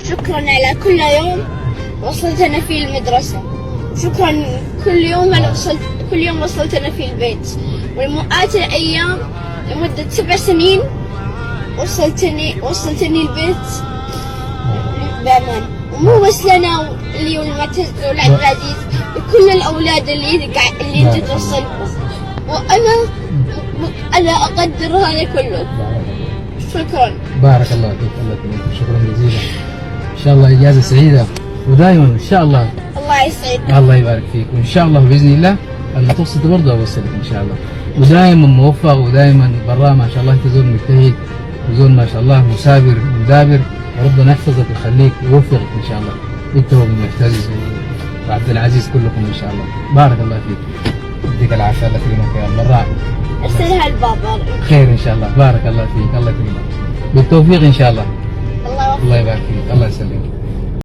شكرا على كل يوم وصلتنا فيه المدرسة. شكرا كل يوم وصلتنا فيه البيت. والمئات الأيام لمدة 7 سنين وصلتني البيت بأمان. ومو بس لنا اللي والمعتز والعبد العزيز، لكل الأولاد اللي انت توصلهم. وأنا أقدر هذا كله. شكرا. بارك الله فيك. الله يكرمك. شكرا جزيلا. إن شاء الله إجازة سعيدة ودائما إن شاء الله. الله يسعدك. الله يبارك فيك. وإن شاء الله بإذن الله لما توصل برضه أوصلك إن شاء الله. ودائما موفق ودائما برا ما شاء الله. أنت زول مجتهد وزول ما شاء الله مثابر ومدابر، وربنا يحفظك ويخليك ويوفقك إن شاء الله. أنت والمعتز وعبد العزيز كلكم إن شاء الله. بارك الله فيك. يديك العافية. الله يكرمك يا الله. مرة ارسلها البابا. خير إن شاء الله. بارك الله فيك. الله يكرمك. بالتوفيق إن شاء الله. الله الله يبارك فيك. الله يسلمك.